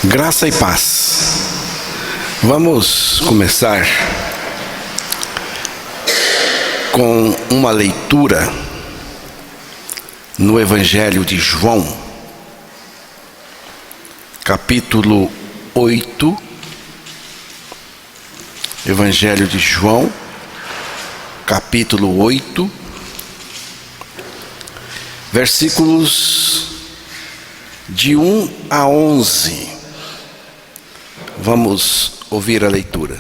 Graça e paz. Vamos começar com uma leitura no Evangelho de João, capítulo 8. Evangelho de João, capítulo 8, versículos de 1 a 11. Vamos ouvir a leitura.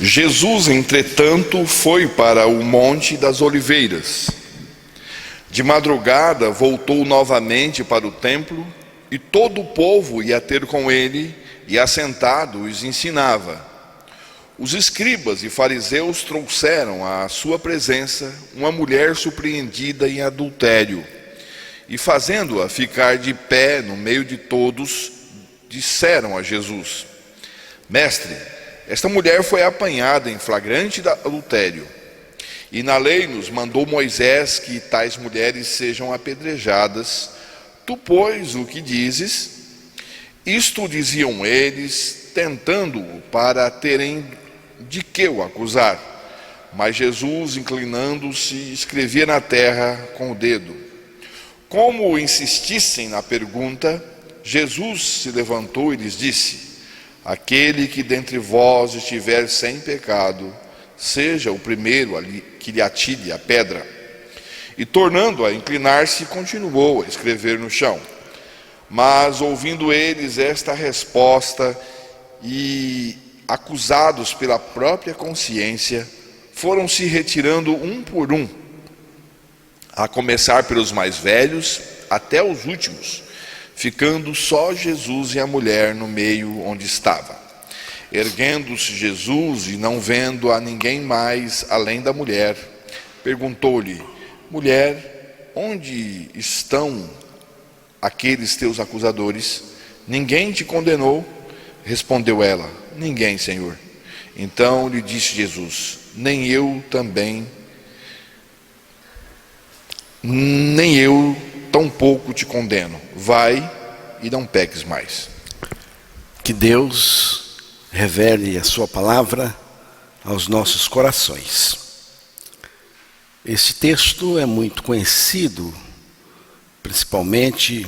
Jesus, entretanto, foi para o Monte das Oliveiras. De madrugada voltou novamente para o templo, e todo o povo ia ter com ele, e assentado os ensinava. Os escribas e fariseus trouxeram à sua presença uma mulher surpreendida em adultério, e fazendo-a ficar de pé no meio de todos, disseram a Jesus: Mestre, esta mulher foi apanhada em flagrante adultério, e na lei nos mandou Moisés que tais mulheres sejam apedrejadas. Tu, pois, o que dizes? Isto diziam eles, tentando-o para terem de que o acusar. Mas Jesus, inclinando-se, escrevia na terra com o dedo. Como insistissem na pergunta, Jesus se levantou e lhes disse: Aquele que dentre vós estiver sem pecado, seja o primeiro que lhe atire a pedra. E tornando a inclinar-se, continuou a escrever no chão. Mas ouvindo eles esta resposta e acusados pela própria consciência, foram se retirando um por um, a começar pelos mais velhos até os últimos, ficando só Jesus e a mulher no meio onde estava. Erguendo-se Jesus e não vendo a ninguém mais além da mulher, perguntou-lhe: Mulher, onde estão aqueles teus acusadores? Ninguém te condenou? Respondeu ela: Ninguém, Senhor. Então lhe disse Jesus: Nem eu tampouco te condeno. Vai e não peques mais. Que Deus revele a sua palavra aos nossos corações. Este texto é muito conhecido, principalmente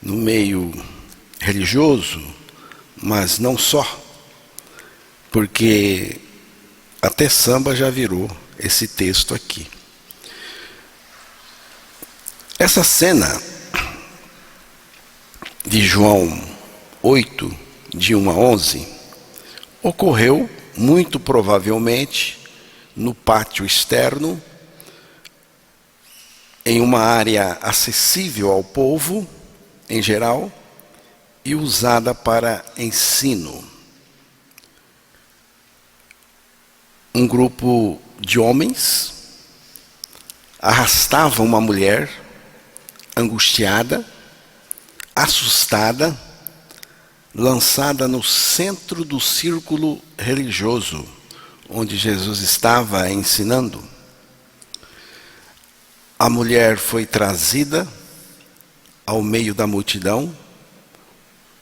no meio religioso, mas não só, porque até samba já virou esse texto aqui. Essa cena de João 8, de 1 a 11, ocorreu muito provavelmente no pátio externo, em uma área acessível ao povo em geral e usada para ensino. Um grupo de homens arrastava uma mulher angustiada, assustada, lançada no centro do círculo religioso onde Jesus estava ensinando. A mulher foi trazida ao meio da multidão,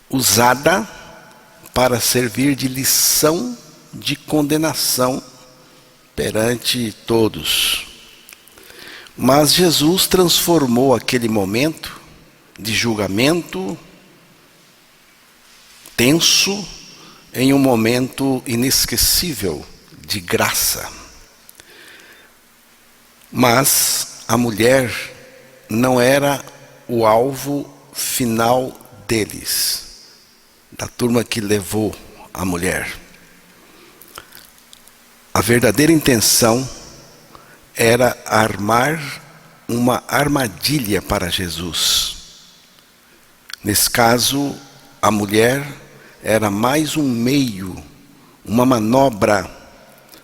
usada para servir de lição de condenação perante todos. Mas Jesus transformou aquele momento de julgamento tenso em um momento inesquecível de graça. Mas a mulher não era o alvo final deles, da turma que levou a mulher. A verdadeira intenção era armar uma armadilha para Jesus. Nesse caso, a mulher era mais um meio, uma manobra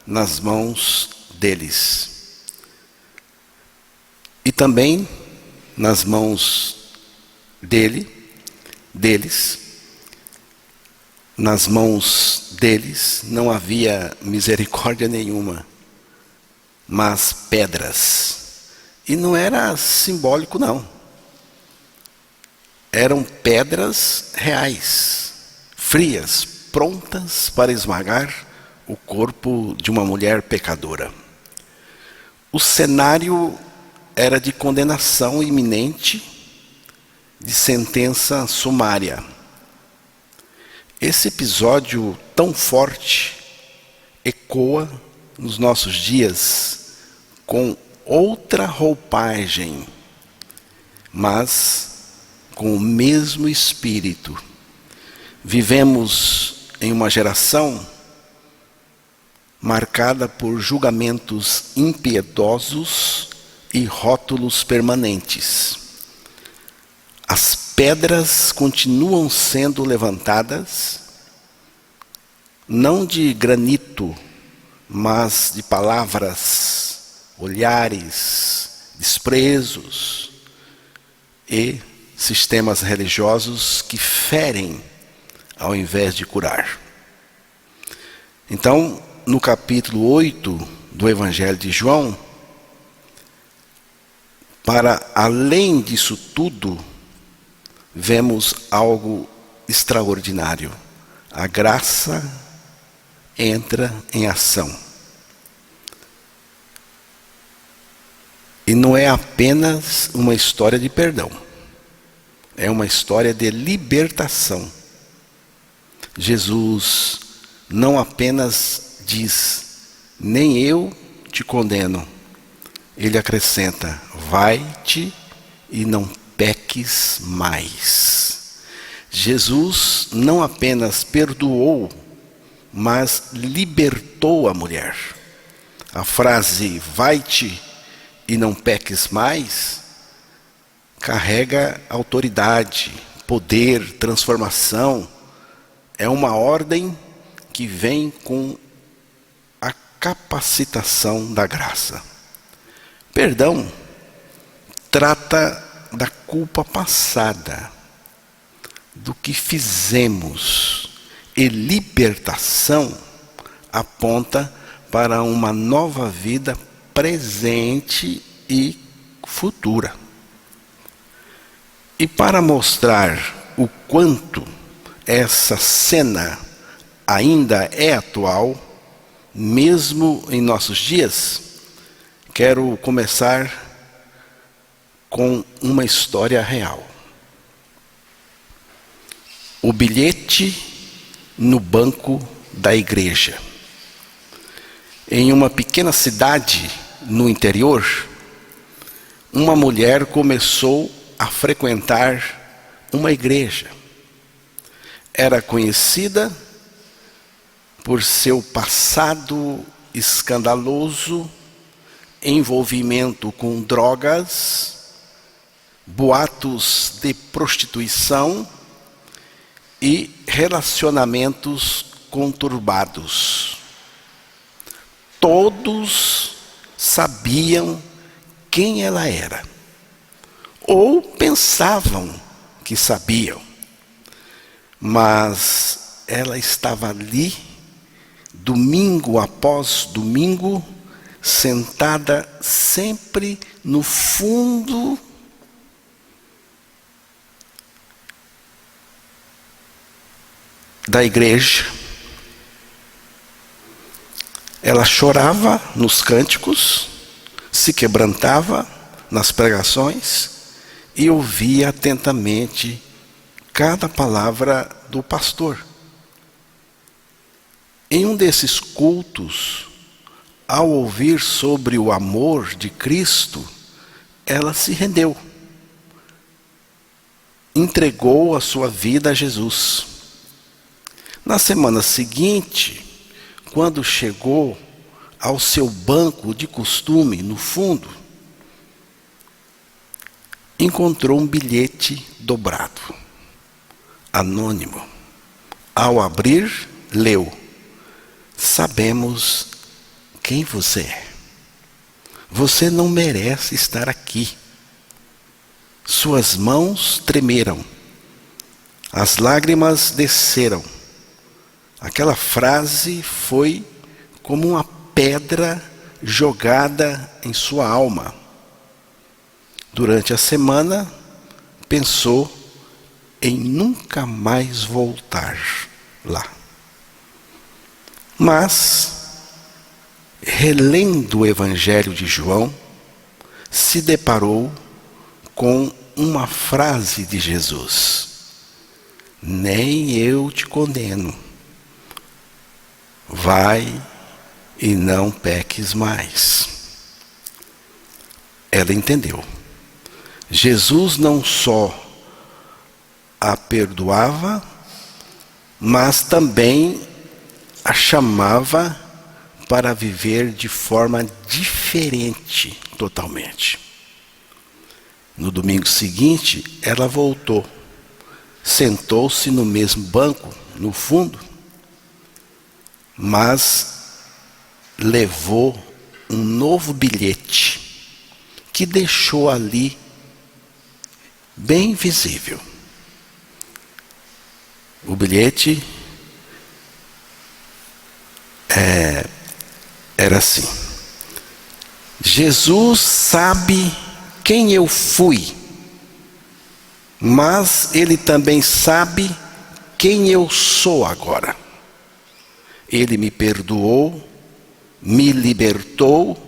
nas mãos deles. E também nas mãos deles, nas mãos deles não havia misericórdia nenhuma, mas pedras. E não era simbólico, não. Eram pedras reais, frias, prontas para esmagar o corpo de uma mulher pecadora. O cenário era de condenação iminente, de sentença sumária. Esse episódio tão forte ecoa nos nossos dias com outra roupagem, mas com o mesmo espírito. Vivemos em uma geração marcada por julgamentos impiedosos e rótulos permanentes. As pedras continuam sendo levantadas, não de granito, mas de palavras, olhares, desprezos e sistemas religiosos que ferem ao invés de curar. Então, no capítulo 8 do Evangelho de João, para além disso tudo, vemos algo extraordinário. A graça entra em ação. E não é apenas uma história de perdão. É uma história de libertação. Jesus não apenas diz, nem eu te condeno. Ele acrescenta, vai-te e não peques mais. Jesus não apenas perdoou, mas libertou a mulher. A frase, vai-te e não peques mais, carrega autoridade, poder, transformação. É uma ordem que vem com a capacitação da graça. Perdão trata da culpa passada, do que fizemos, e libertação aponta para uma nova vida presente e futura. E para mostrar o quanto essa cena ainda é atual, mesmo em nossos dias, quero começar com uma história real. O bilhete no banco da igreja. Em uma pequena cidade no interior, uma mulher começou a frequentar uma igreja. Era conhecida por seu passado escandaloso, envolvimento com drogas, boatos de prostituição e relacionamentos conturbados. Todos sabiam quem ela era, ou pensavam que sabiam, mas ela estava ali, domingo após domingo, sentada sempre no fundo da igreja. Ela chorava nos cânticos, se quebrantava nas pregações e ouvia atentamente cada palavra do pastor. Em um desses cultos, ao ouvir sobre o amor de Cristo, ela se rendeu. Entregou a sua vida a Jesus. Na semana seguinte, quando chegou ao seu banco de costume, no fundo, encontrou um bilhete dobrado, anônimo. Ao abrir, leu: sabemos quem você é. Você não merece estar aqui. Suas mãos tremeram. As lágrimas desceram. Aquela frase foi como uma pedra jogada em sua alma. durante a semana, pensou em nunca mais voltar lá. Mas, relendo o Evangelho de João, se deparou com uma frase de Jesus: nem eu te condeno, vai e não peques mais. Ela entendeu. Jesus não só a perdoava, mas também a chamava para viver de forma diferente totalmente. No domingo seguinte, ela voltou, sentou-se no mesmo banco, no fundo, mas levou um novo bilhete que deixou ali bem visível. O bilhete era assim: Jesus sabe quem eu fui, mas Ele também sabe quem eu sou agora. Ele me perdoou, me libertou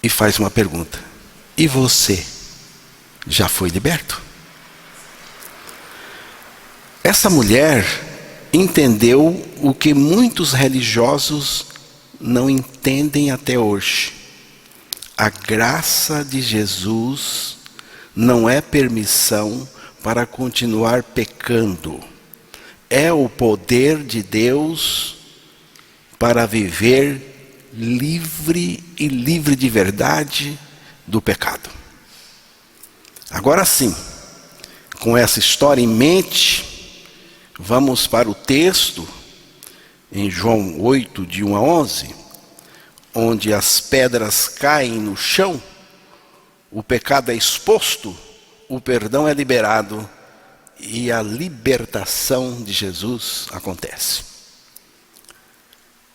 e faz uma pergunta: e você já foi liberto? Essa mulher entendeu o que muitos religiosos não entendem até hoje. A graça de Jesus não é permissão para continuar pecando. É o poder de Deus para viver livre e livre de verdade do pecado. Agora sim, com essa história em mente, vamos para o texto em João 8, de 1 a 11, onde as pedras caem no chão, o pecado é exposto, o perdão é liberado e a libertação de Jesus acontece.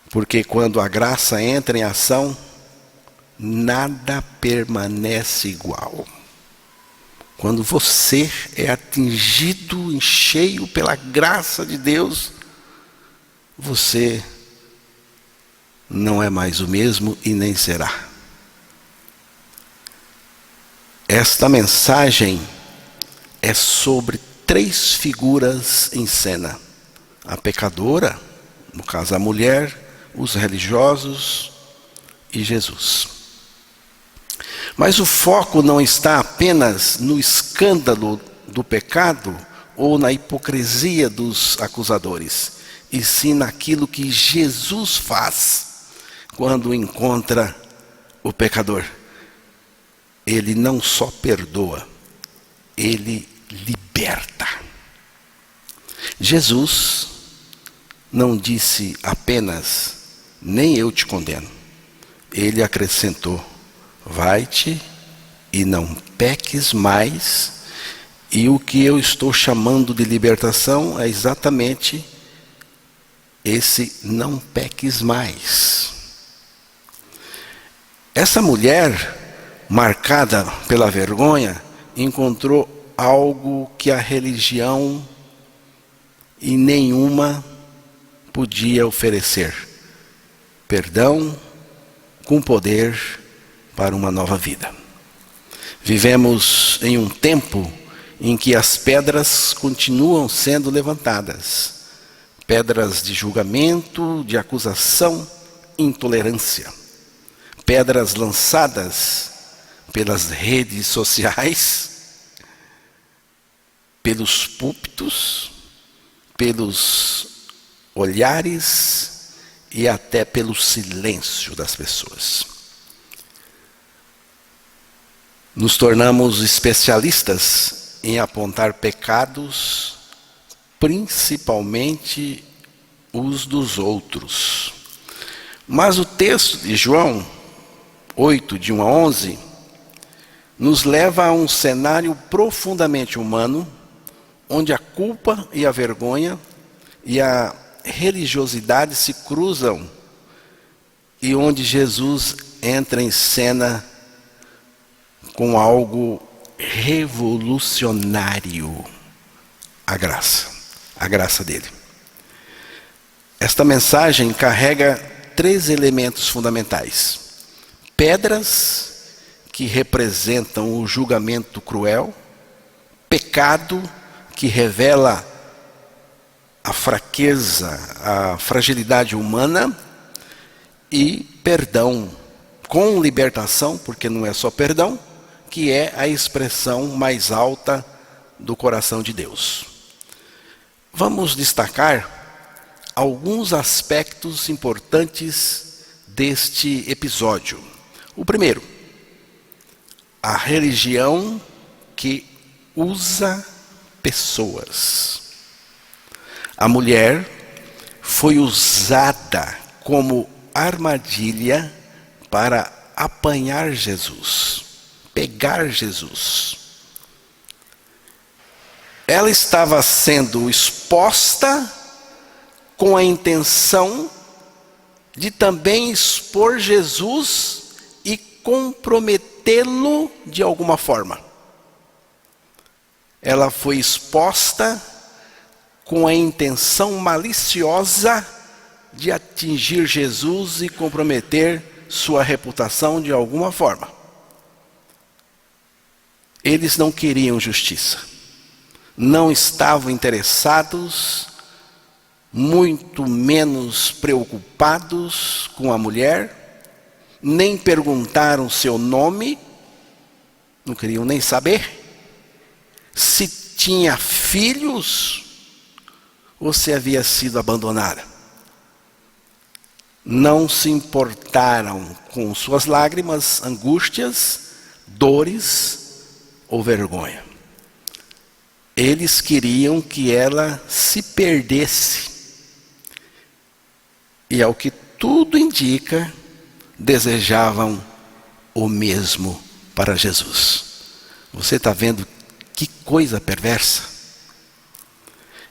Porque quando a graça entra em ação, nada permanece igual. Quando você é atingido em cheio pela graça de Deus, você não é mais o mesmo e nem será. Esta mensagem é sobre 3 figuras em cena: a pecadora, no caso a mulher, os religiosos e Jesus. Mas o foco não está apenas no escândalo do pecado ou na hipocrisia dos acusadores, e sim naquilo que Jesus faz quando encontra o pecador. Ele não só perdoa, ele liberta. Jesus não disse apenas, nem eu te condeno. Ele acrescentou, vai-te e não peques mais. E o que eu estou chamando de libertação é exatamente esse não peques mais. Essa mulher, marcada pela vergonha, encontrou algo que a religião e nenhuma podia oferecer: perdão com poder para uma nova vida. Vivemos em um tempo em que as pedras continuam sendo levantadas, pedras de julgamento, de acusação, intolerância, pedras lançadas pelas redes sociais, pelos púlpitos, pelos olhares e até pelo silêncio das pessoas. Nos tornamos especialistas em apontar pecados, principalmente os dos outros. Mas o texto de João 8, de 1 a 11, nos leva a um cenário profundamente humano, onde a culpa e a vergonha e a religiosidade se cruzam e onde Jesus entra em cena com algo revolucionário: a graça dele. Esta mensagem carrega 3 elementos fundamentais: pedras que representam o julgamento cruel, pecado que revela a fraqueza, a fragilidade humana, e perdão com libertação, porque não é só perdão, que é a expressão mais alta do coração de Deus. Vamos destacar alguns aspectos importantes deste episódio. O primeiro: a religião que usa pessoas. A mulher foi usada como armadilha para apanhar Jesus, pegar Jesus. Ela estava sendo exposta com a intenção de também expor Jesus e comprometê-lo de alguma forma. Ela foi exposta com a intenção maliciosa de atingir Jesus e comprometer sua reputação de alguma forma. Eles não queriam justiça, não estavam interessados, muito menos preocupados com a mulher, nem perguntaram seu nome, não queriam nem saber se tinha filhos ou se havia sido abandonada. Não se importaram com suas lágrimas, angústias, dores ou vergonha. Eles queriam que ela se perdesse. E ao que tudo indica, desejavam o mesmo para Jesus. Você está vendo que coisa perversa?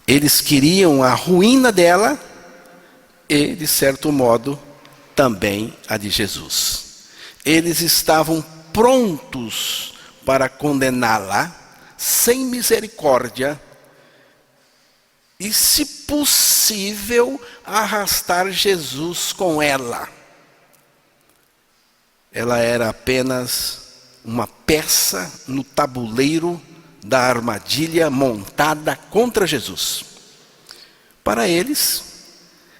Eles queriam a ruína dela e, de certo modo, também a de Jesus. Eles estavam prontos para condená-la sem misericórdia e, se possível, arrastar Jesus com ela. Ela era apenas uma peça no tabuleiro da armadilha montada contra Jesus. Para eles,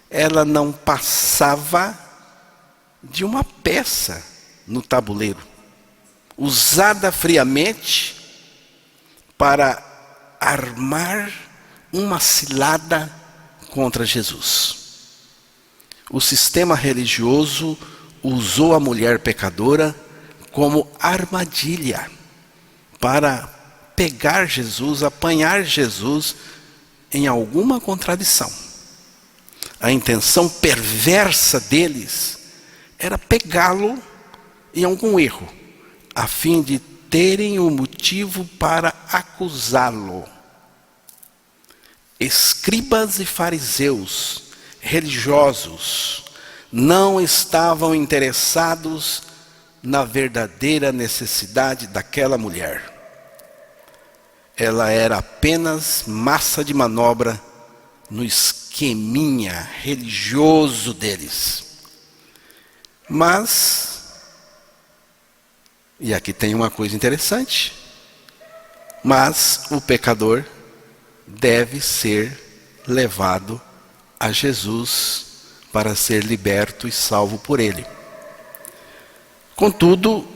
ela não passava de uma peça no tabuleiro, usada friamente para armar uma cilada contra Jesus. O sistema religioso usou a mulher pecadora como armadilha para pegar Jesus, apanhar Jesus em alguma contradição. A intenção perversa deles era pegá-lo em algum erro, a fim de terem um motivo para acusá-lo. Escribas e fariseus religiosos não estavam interessados na verdadeira necessidade daquela mulher. Ela era apenas massa de manobra no esqueminha religioso deles. Mas, e aqui tem uma coisa interessante, mas o pecador deve ser levado a Jesus para ser liberto e salvo por ele. Contudo,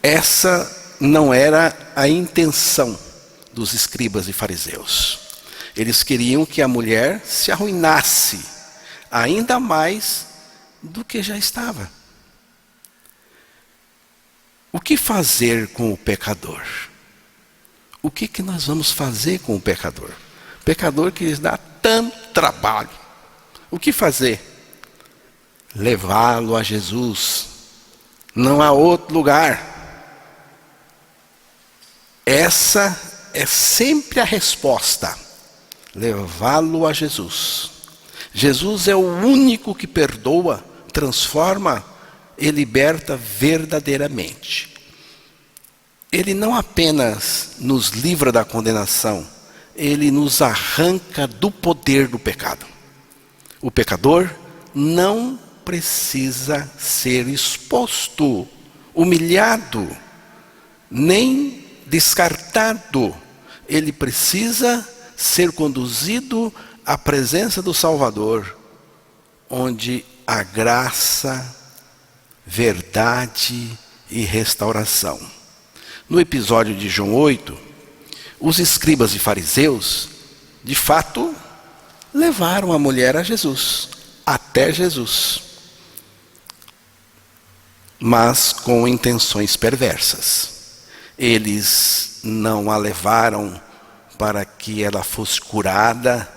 essa não era a intenção dos escribas e fariseus. Eles queriam que a mulher se arruinasse ainda mais do que já estava. O que fazer com o pecador? O que nós vamos fazer com o pecador? Pecador que lhes dá tanto trabalho. O que fazer? Levá-lo a Jesus. Não há outro lugar. Essa é sempre a resposta: levá-lo a Jesus. Jesus é o único que perdoa, transforma e liberta verdadeiramente. Ele não apenas nos livra da condenação, ele nos arranca do poder do pecado. O pecador não precisa ser exposto, humilhado, nem descartado. Ele precisa ser conduzido à presença do Salvador, onde há graça, verdade e restauração. No episódio de João 8, os escribas e fariseus, de fato, levaram a mulher a Jesus, até Jesus, mas com intenções perversas. Eles não a levaram para que ela fosse curada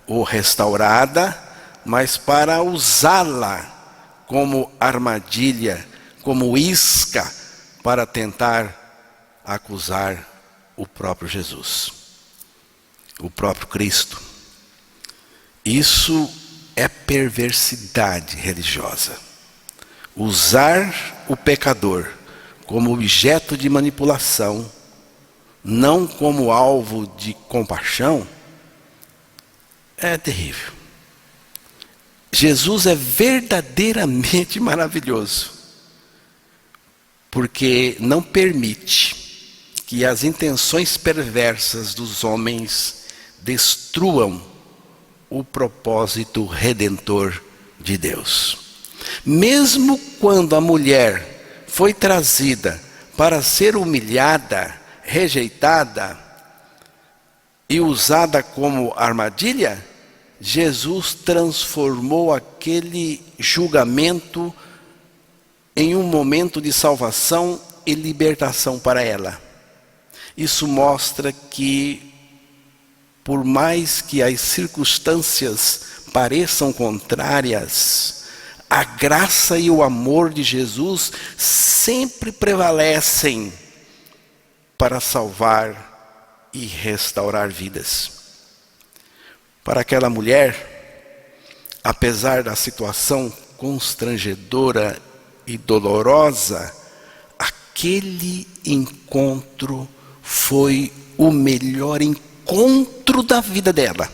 ou restaurada, mas para usá-la como armadilha, como isca, para tentar acusar o próprio Jesus, o próprio Cristo. Isso é perversidade religiosa. Usar o pecador como objeto de manipulação, não como alvo de compaixão, é terrível. Jesus é verdadeiramente maravilhoso, porque não permite que as intenções perversas dos homens destruam o propósito redentor de Deus. Mesmo quando a mulher foi trazida para ser humilhada, rejeitada e usada como armadilha, Jesus transformou aquele julgamento em um momento de salvação e libertação para ela. Isso mostra que, por mais que as circunstâncias pareçam contrárias, a graça e o amor de Jesus sempre prevalecem para salvar e restaurar vidas. Para aquela mulher, apesar da situação constrangedora e dolorosa, aquele encontro foi o melhor encontro da vida dela.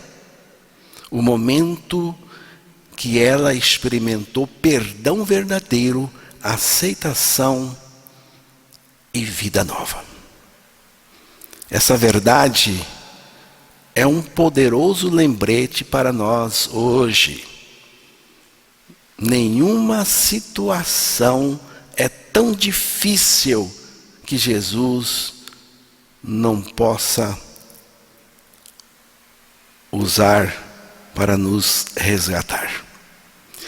O momento que ela experimentou perdão verdadeiro, aceitação e vida nova. Essa verdade é um poderoso lembrete para nós hoje. Nenhuma situação é tão difícil que Jesus não possa usar para nos resgatar.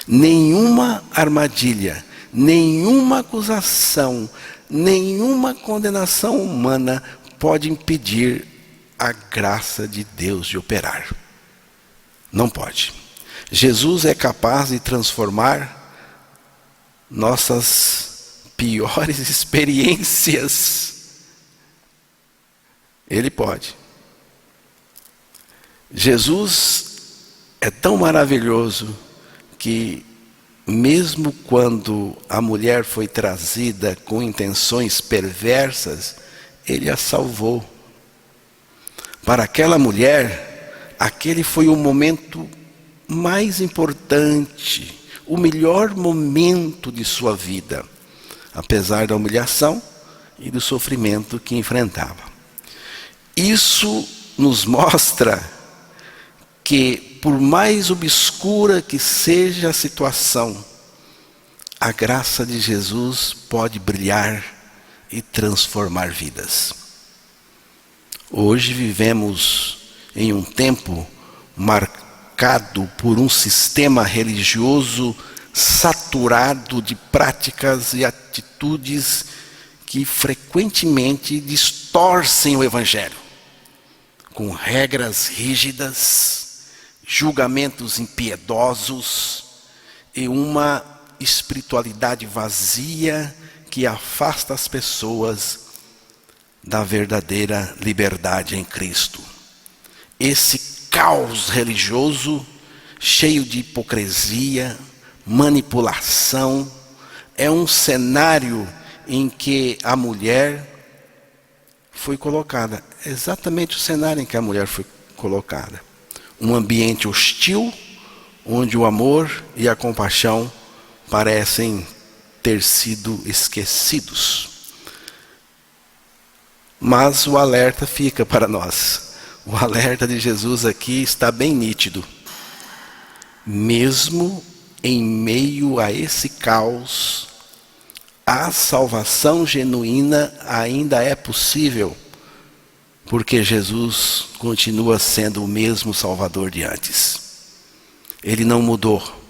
Nenhuma armadilha, nenhuma acusação, nenhuma condenação humana pode impedir a graça de Deus de operar. Não pode. Jesus é capaz de transformar nossas piores experiências. Ele pode. Jesus é tão maravilhoso que, mesmo quando a mulher foi trazida com intenções perversas, ele a salvou. Para aquela mulher, aquele foi o momento mais importante, o melhor momento de sua vida, apesar da humilhação e do sofrimento que enfrentava. Isso nos mostra que, por mais obscura que seja a situação, a graça de Jesus pode brilhar e transformar vidas. Hoje vivemos em um tempo marcado por um sistema religioso saturado de práticas e atitudes que frequentemente distorcem o Evangelho, com regras rígidas, julgamentos impiedosos e uma espiritualidade vazia que afasta as pessoas da verdadeira liberdade em Cristo. Esse caos religioso, cheio de hipocrisia, manipulação, é um cenário em que a mulher foi colocada. Exatamente o cenário em que a mulher foi colocada. Um ambiente hostil, onde o amor e a compaixão parecem ter sido esquecidos. Mas o alerta fica para nós. O alerta de Jesus aqui está bem nítido. Mesmo em meio a esse caos, a salvação genuína ainda é possível, porque Jesus continua sendo o mesmo Salvador de antes. Ele não mudou.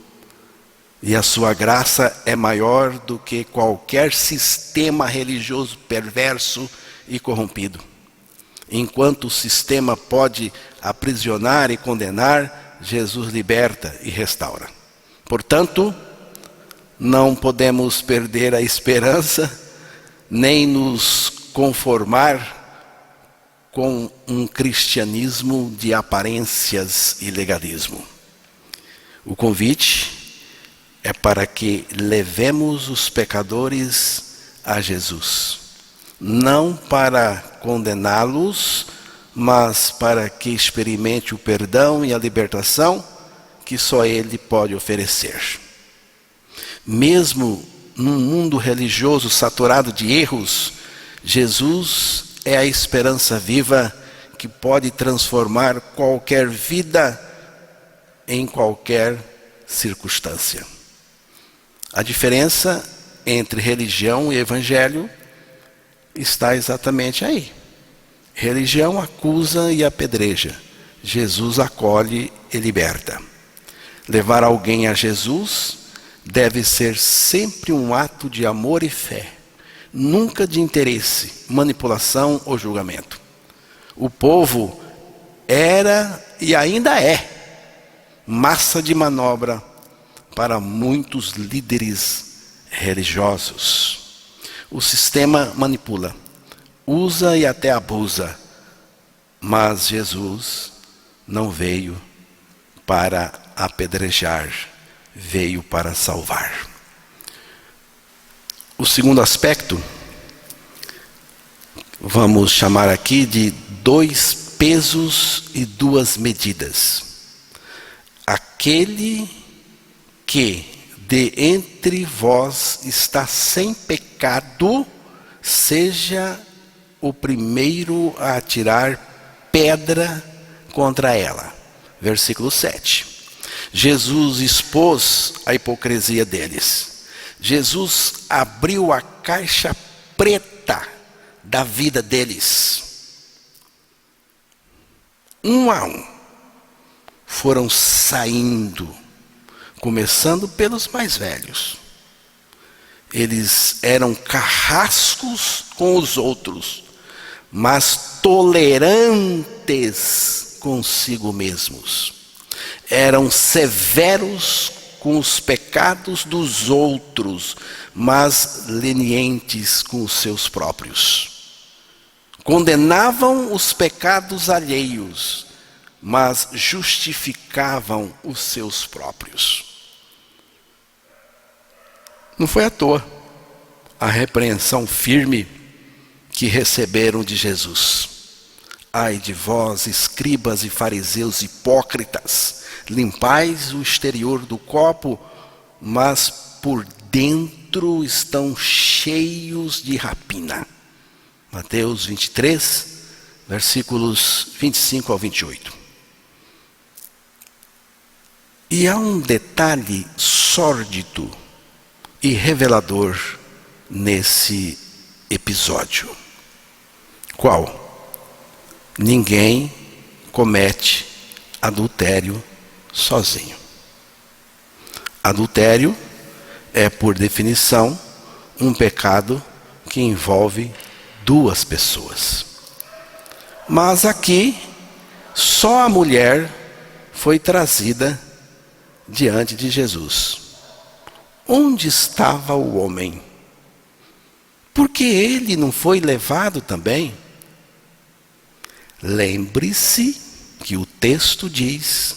E a sua graça é maior do que qualquer sistema religioso perverso e corrompido. Enquanto o sistema pode aprisionar e condenar, Jesus liberta e restaura. Portanto, não podemos perder a esperança, nem nos conformar com um cristianismo de aparências e legalismo. O convite é para que levemos os pecadores a Jesus. Não para condená-los, mas para que experimente o perdão e a libertação que só Ele pode oferecer. Mesmo num mundo religioso saturado de erros, Jesus é a esperança viva que pode transformar qualquer vida em qualquer circunstância. A diferença entre religião e evangelho está exatamente aí. Religião acusa e apedreja. Jesus acolhe e liberta. Levar alguém a Jesus deve ser sempre um ato de amor e fé, nunca de interesse, manipulação ou julgamento. O povo era e ainda é massa de manobra para muitos líderes religiosos. O sistema manipula, usa e até abusa, mas Jesus não veio para apedrejar, veio para salvar. O segundo aspecto, vamos chamar aqui de 2 pesos e 2 medidas. Aquele que de entre vós está sem pecado, seja o primeiro a atirar pedra contra ela. Versículo 7. Jesus expôs a hipocrisia deles. Jesus abriu a caixa preta da vida deles. Um a um foram saindo, começando pelos mais velhos. Eles eram carrascos com os outros, mas tolerantes consigo mesmos. Eram severos com os pecados dos outros, mas lenientes com os seus próprios. Condenavam os pecados alheios, mas justificavam os seus próprios. Não foi à toa a repreensão firme que receberam de Jesus. Ai de vós, escribas e fariseus hipócritas, limpais o exterior do copo, mas por dentro estão cheios de rapina. Mateus 23, versículos 25 ao 28. E há um detalhe sórdido e revelador nesse episódio. Qual? Ninguém comete adultério sozinho. Adultério é, por definição, um pecado que envolve 2 pessoas. Mas aqui, só a mulher foi trazida diante de Jesus. Onde estava o homem? Por que ele não foi levado também? Lembre-se que o texto diz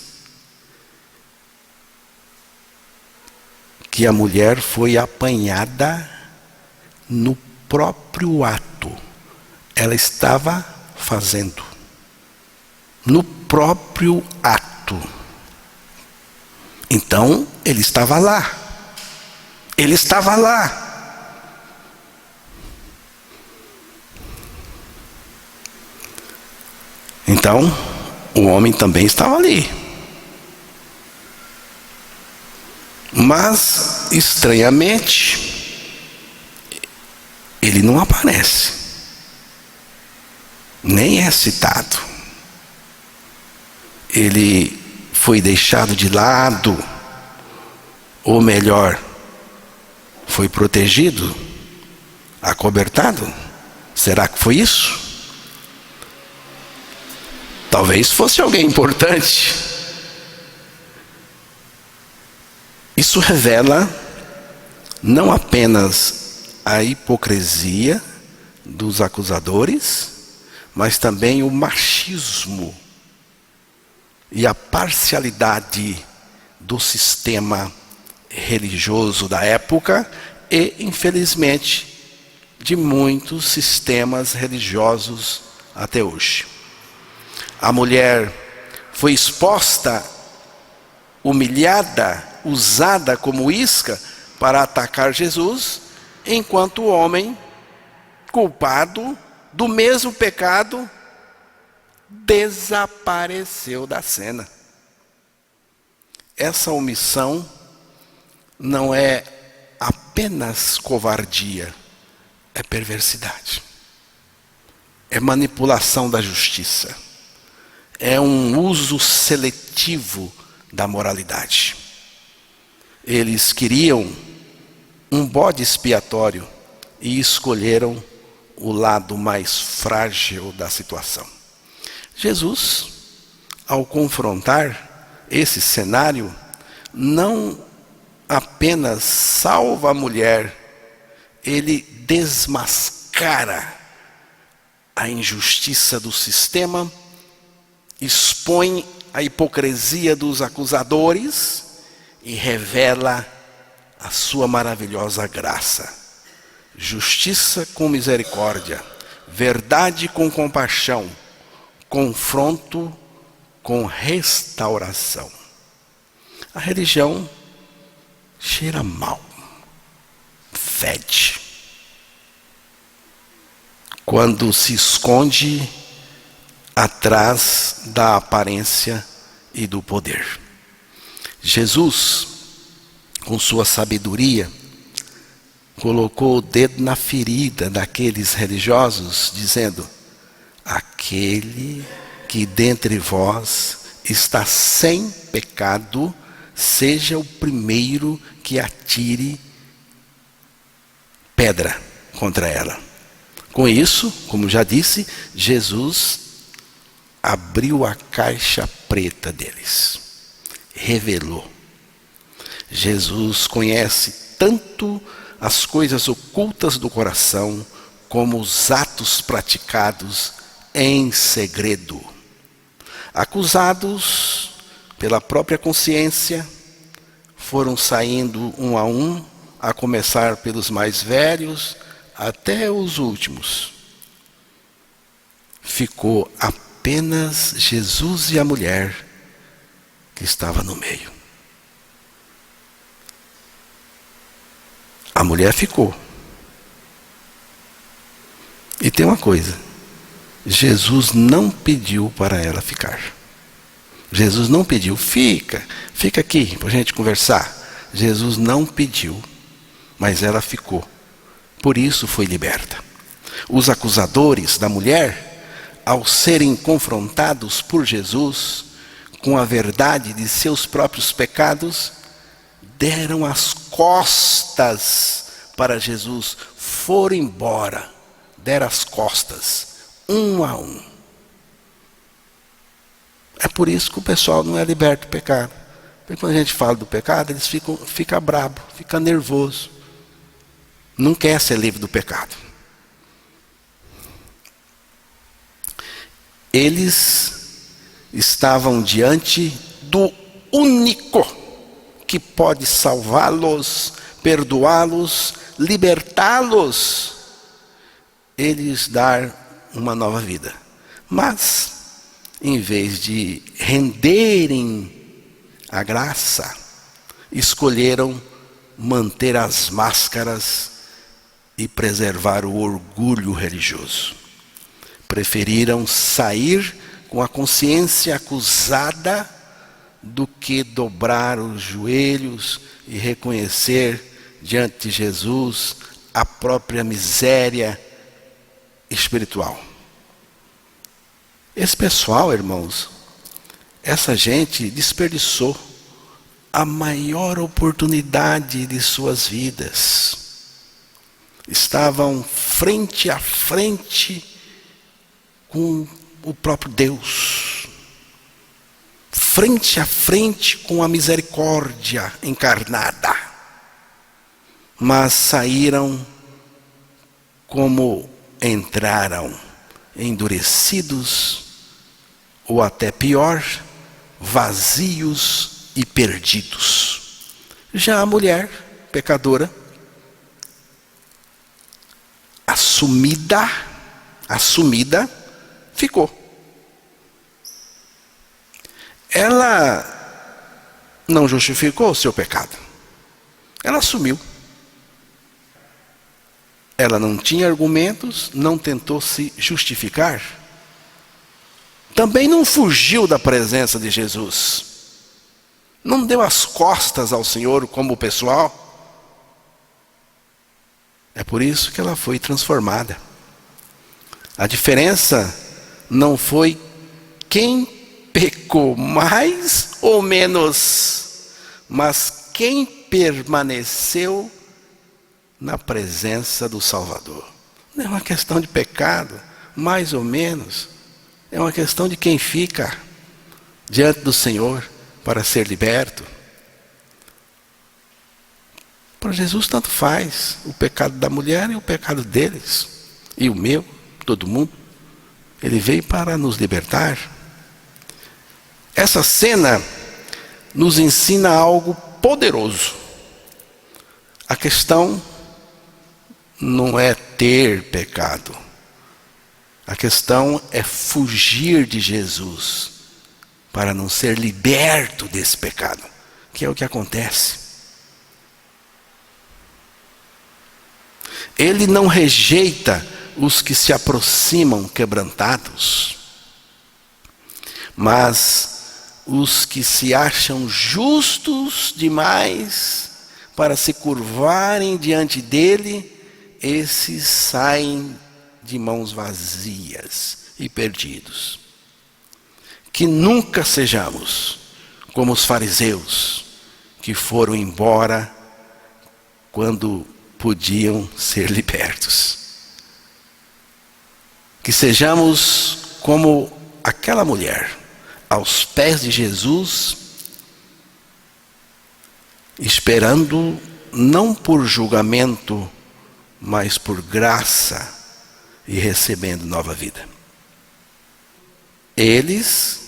que a mulher foi apanhada no próprio ato. Ela estava fazendo. No próprio ato. Então, ele estava lá. Ele estava lá. Então, o homem também estava ali. Mas, estranhamente, ele não aparece. Nem é citado. Ele foi deixado de lado, ou melhor, foi protegido, acobertado? Será que foi isso? Talvez fosse alguém importante. Isso revela não apenas a hipocrisia dos acusadores, mas também o machismo e a parcialidade do sistema religioso da época e, infelizmente, de muitos sistemas religiosos até hoje. A mulher foi exposta, humilhada, usada como isca para atacar Jesus, enquanto o homem, culpado do mesmo pecado, desapareceu da cena. Essa omissão não é apenas covardia, é perversidade. É manipulação da justiça. É um uso seletivo da moralidade. Eles queriam um bode expiatório e escolheram o lado mais frágil da situação. Jesus, ao confrontar esse cenário, não apenas salva a mulher, ele desmascara a injustiça do sistema, expõe a hipocrisia dos acusadores e revela a sua maravilhosa graça. Justiça com misericórdia, verdade com compaixão, confronto com restauração. A religião cheira mal, fede, quando se esconde atrás da aparência e do poder. Jesus, com sua sabedoria, colocou o dedo na ferida daqueles religiosos, dizendo: aquele que dentre vós está sem pecado, seja o primeiro que atire pedra contra ela. Com isso, como já disse, Jesus abriu a caixa preta deles, revelou. Jesus conhece tanto as coisas ocultas do coração como os atos praticados em segredo. Acusados pela própria consciência, foram saindo um, a começar pelos mais velhos até os últimos. Ficou apenas Jesus e a mulher que estava no meio. A mulher ficou. E tem uma coisa: Jesus não pediu para ela ficar. Jesus não pediu, fica aqui para a gente conversar. Jesus não pediu, mas ela ficou. Por isso foi liberta. Os acusadores da mulher, ao serem confrontados por Jesus com a verdade de seus próprios pecados, deram as costas para Jesus, foram embora, deram as costas, um a um. É por isso que o pessoal não é liberto do pecado. Porque quando a gente fala do pecado, eles ficam bravos, ficam nervosos. Não quer ser livre do pecado. Eles estavam diante do único que pode salvá-los, perdoá-los, libertá-los e lhes dar uma nova vida. Mas, em vez de renderem a graça, escolheram manter as máscaras e preservar o orgulho religioso. Preferiram sair com a consciência acusada do que dobrar os joelhos e reconhecer diante de Jesus a própria miséria espiritual. Esse pessoal, irmãos, essa gente desperdiçou a maior oportunidade de suas vidas. Estavam frente a frente com o próprio Deus, frente a frente com a misericórdia encarnada, mas saíram como entraram, endurecidos, ou até pior, vazios e perdidos. Já a mulher pecadora, assumida, ficou. Ela não justificou o seu pecado. Ela assumiu. Ela não tinha argumentos, não tentou se justificar. Também não fugiu da presença de Jesus. Não deu as costas ao Senhor como o pessoal. É por isso que ela foi transformada. A diferença não foi quem pecou mais ou menos, mas quem permaneceu na presença do Salvador. Não é uma questão de pecado, mais ou menos. É uma questão de quem fica diante do Senhor para ser liberto. Para Jesus tanto faz o pecado da mulher e o pecado deles, e o meu, todo mundo. Ele veio para nos libertar. Essa cena nos ensina algo poderoso. A questão não é ter pecado. A questão é fugir de Jesus para não ser liberto desse pecado, que é o que acontece. Ele não rejeita os que se aproximam quebrantados, mas os que se acham justos demais para se curvarem diante dele, esses saem de mãos vazias e perdidos. Que nunca sejamos como os fariseus, que foram embora quando podiam ser libertos. Que sejamos como aquela mulher, aos pés de Jesus, esperando não por julgamento, mas por graça e recebendo nova vida. Eles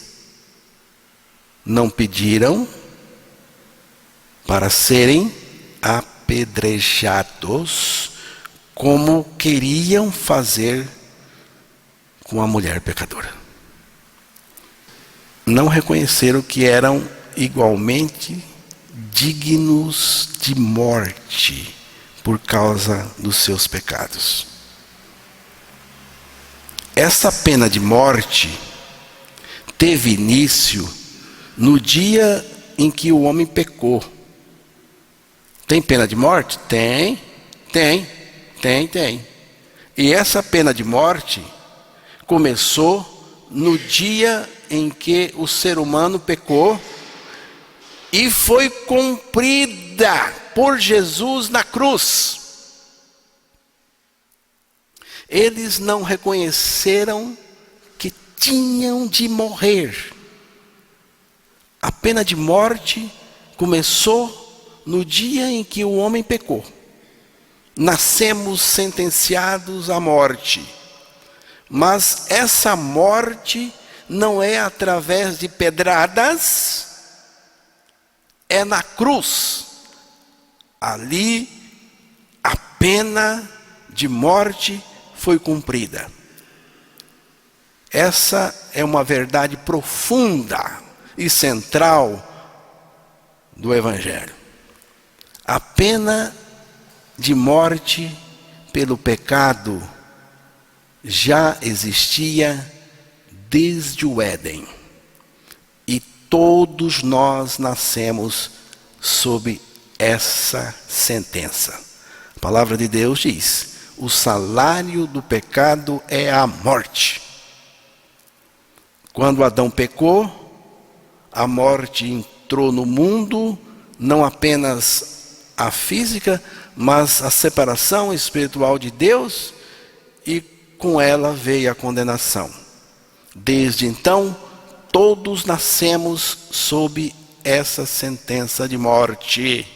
não pediram para serem apedrejados como queriam fazer com a mulher pecadora. Não reconheceram que eram igualmente dignos de morte por causa dos seus pecados. Essa pena de morte teve início no dia em que o homem pecou. Tem pena de morte? Tem. E essa pena de morte começou no dia em que o ser humano pecou e foi cumprida por Jesus na cruz. Eles não reconheceram que tinham de morrer. A pena de morte começou no dia em que o homem pecou. Nascemos sentenciados à morte. Mas essa morte não é através de pedradas, é na cruz. Ali a pena de morte foi cumprida. Essa é uma verdade profunda e central do Evangelho. A pena de morte pelo pecado já existia desde o Éden. E todos nós nascemos sob essa sentença. A palavra de Deus diz: o salário do pecado é a morte. Quando Adão pecou, a morte entrou no mundo, não apenas a física, mas a separação espiritual de Deus, e com ela veio a condenação. Desde então, todos nascemos sob essa sentença de morte.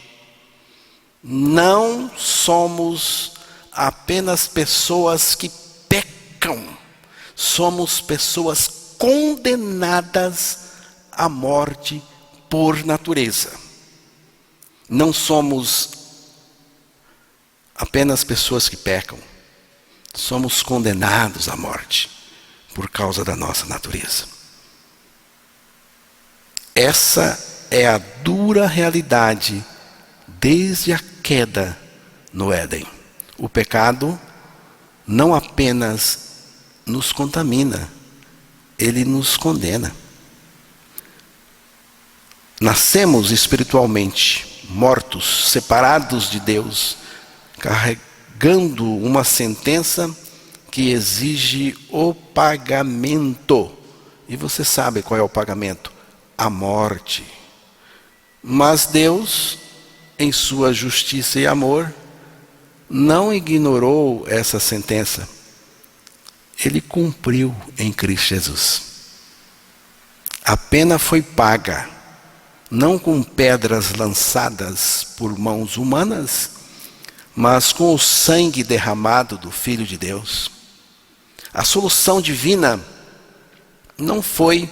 Não somos apenas pessoas que pecam, somos pessoas condenadas à morte por natureza. Não somos apenas pessoas que pecam, somos condenados à morte por causa da nossa natureza. Essa é a dura realidade desde a queda no Éden. O pecado não apenas nos contamina, ele nos condena. Nascemos espiritualmente mortos, separados de Deus, carregando uma sentença que exige o pagamento. E você sabe qual é o pagamento? A morte. Mas Deus, em sua justiça e amor, não ignorou essa sentença. Ele cumpriu em Cristo Jesus. A pena foi paga, não com pedras lançadas por mãos humanas, mas com o sangue derramado do Filho de Deus. A solução divina não foi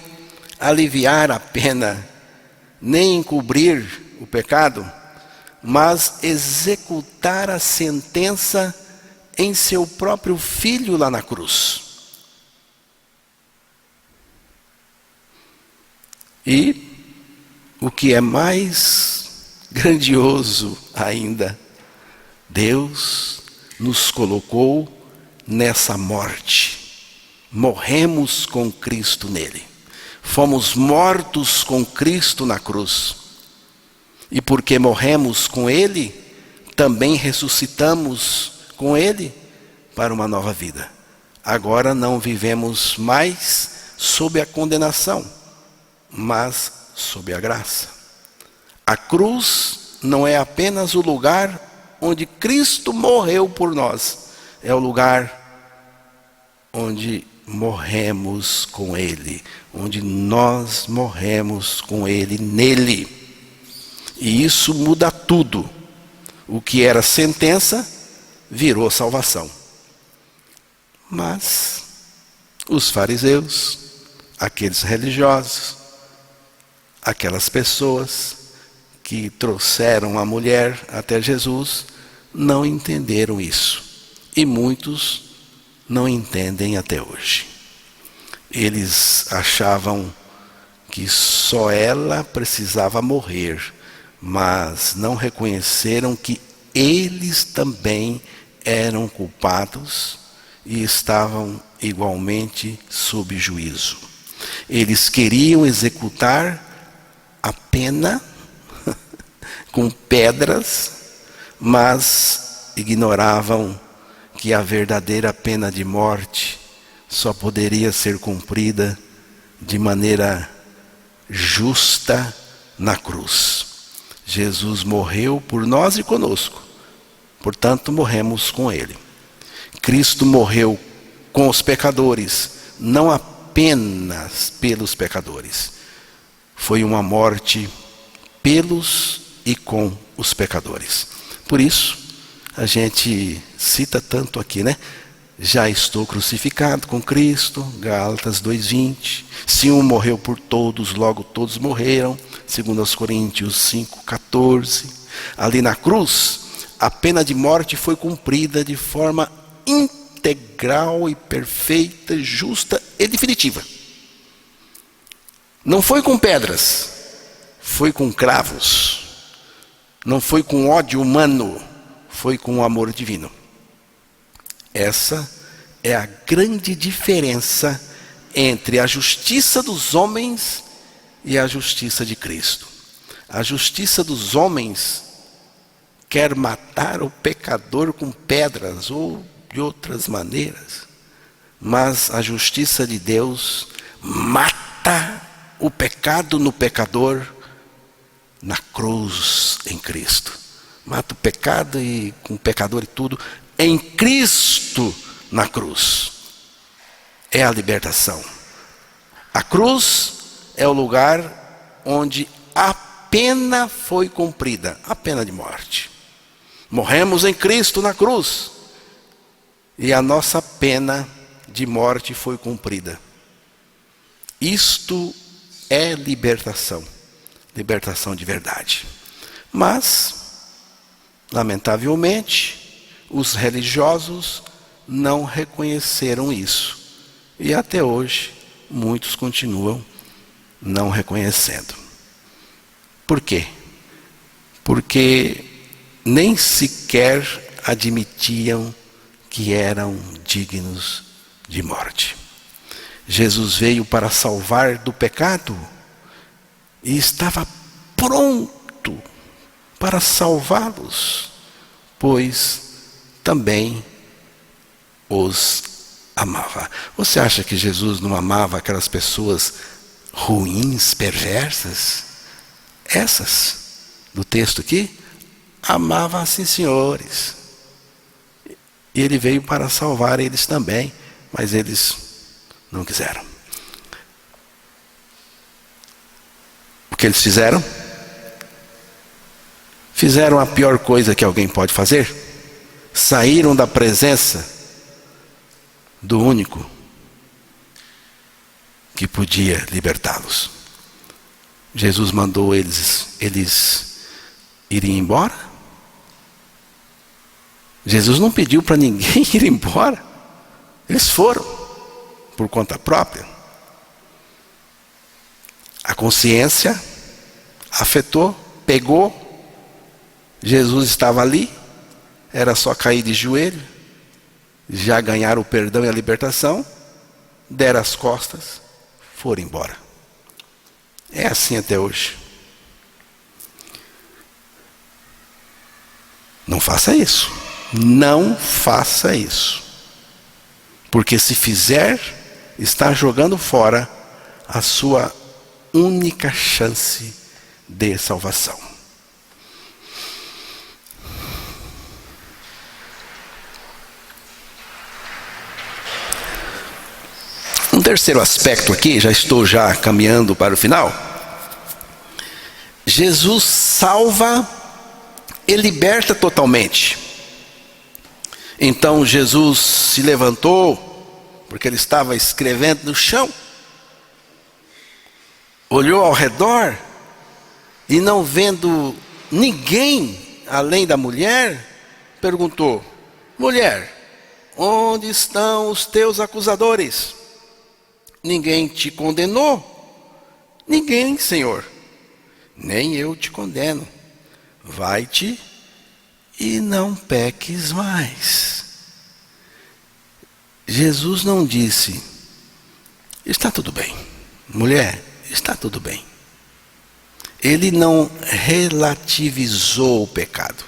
aliviar a pena, nem encobrir o pecado, mas executar a sentença em seu próprio Filho lá na cruz. E o que é mais grandioso ainda, Deus nos colocou nessa morte. Morremos com Cristo nele. Fomos mortos com Cristo na cruz. E porque morremos com ele, também ressuscitamos com ele para uma nova vida. Agora não vivemos mais sob a condenação, mas sob a graça. A cruz não é apenas o lugar onde Cristo morreu por nós, é o lugar onde morremos com ele, onde nós morremos com ele nele. E isso muda tudo. O que era sentença virou salvação. Mas os fariseus, aqueles religiosos, aquelas pessoas que trouxeram a mulher até Jesus, não entenderam isso. E muitos não entendem até hoje. Eles achavam que só ela precisava morrer, mas não reconheceram que eles também eram culpados e estavam igualmente sob juízo. Eles queriam executar a pena com pedras, mas ignoravam que a verdadeira pena de morte só poderia ser cumprida de maneira justa na cruz. Jesus morreu por nós e conosco, portanto morremos com ele. Cristo morreu com os pecadores, não apenas pelos pecadores. Foi uma morte pelos e com os pecadores. Por isso, a gente cita tanto aqui, né? Já estou crucificado com Cristo, Gálatas 2:20. Se um morreu por todos, logo todos morreram. segundo aos Coríntios 5:14. Ali na cruz, a pena de morte foi cumprida de forma integral e perfeita, justa e definitiva. Não foi com pedras, foi com cravos. Não foi com ódio humano, foi com o amor divino. Essa é a grande diferença entre a justiça dos homens e a justiça de Cristo. A justiça dos homens quer matar o pecador com pedras ou de outras maneiras, mas a justiça de Deus mata o pecado no pecador na cruz em Cristo. Mata o pecado e com o pecador e tudo em Cristo na cruz. É a libertação. A cruz é o lugar onde a pena foi cumprida, a pena de morte. Morremos em Cristo na cruz e a nossa pena de morte foi cumprida. Isto é libertação. Libertação de verdade. Mas, lamentavelmente, os religiosos não reconheceram isso. E até hoje, muitos continuam não reconhecendo. Por quê? Porque nem sequer admitiam que eram dignos de morte. Jesus veio para salvar do pecado e estava pronto para salvá-los, pois também os amava. Você acha que Jesus não amava aquelas pessoas ruins, perversas? Essas do texto aqui? Amava, sim, senhores. E ele veio para salvar eles também, mas eles não quiseram. O que eles fizeram? Fizeram a pior coisa que alguém pode fazer. Saíram da presença do único que podia libertá-los. Jesus mandou eles irem embora. Jesus não pediu para ninguém ir embora. Eles foram por conta própria. A consciência afetou, pegou. Jesus estava ali, era só cair de joelho, já ganharam o perdão e a libertação, deram as costas, foram embora. É assim até hoje. Não faça isso. Não faça isso. Porque se fizer, está jogando fora a sua única chance de salvação. Um terceiro aspecto aqui, já estou caminhando para o final. Jesus salva e liberta totalmente. Então Jesus se levantou, porque ele estava escrevendo no chão, olhou ao redor e, não vendo ninguém além da mulher, perguntou: mulher, onde estão os teus acusadores? Ninguém te condenou? Ninguém, Senhor. Nem eu te condeno. Vai-te e não peques mais. Jesus não disse: está tudo bem, mulher, está tudo bem. Ele não relativizou o pecado.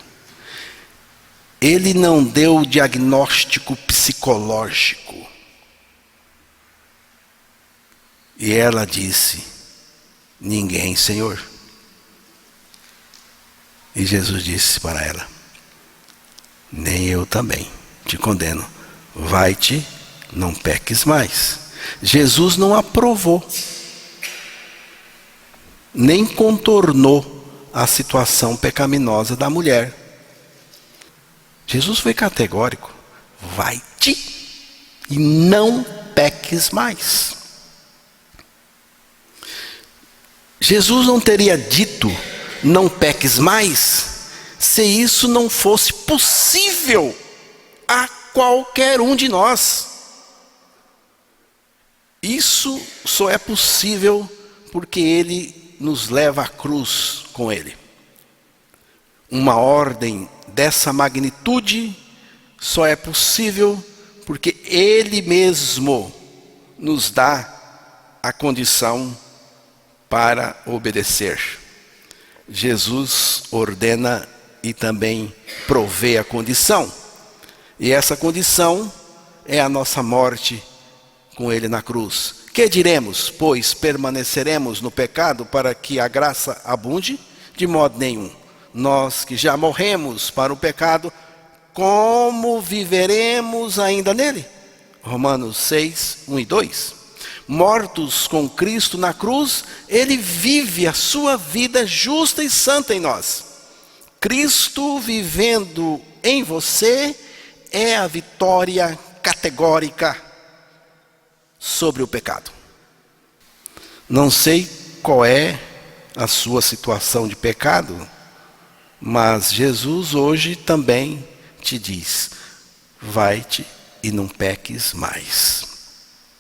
Ele não deu o diagnóstico psicológico. E ela disse: ninguém, Senhor. E Jesus disse para ela: nem eu também te condeno. Vai-te, não peques mais. Jesus não aprovou, nem contornou a situação pecaminosa da mulher. Jesus foi categórico: vai-te e não peques mais. Jesus não teria dito, não peques mais, se isso não fosse possível a qualquer um de nós. Isso só é possível porque Ele nos leva à cruz com Ele. Uma ordem dessa magnitude só é possível porque Ele mesmo nos dá a condição para obedecer. Jesus ordena e também provê a condição. E essa condição é a nossa morte com Ele na cruz. Que diremos? Pois permaneceremos no pecado para que a graça abunde? De modo nenhum. Nós que já morremos para o pecado, como viveremos ainda nele? Romanos 6, 1 e 2. Mortos com Cristo na cruz, Ele vive a sua vida justa e santa em nós. Cristo vivendo em você é a vitória categórica sobre o pecado. Não sei qual é a sua situação de pecado, mas Jesus hoje também te diz: vai-te e não peques mais.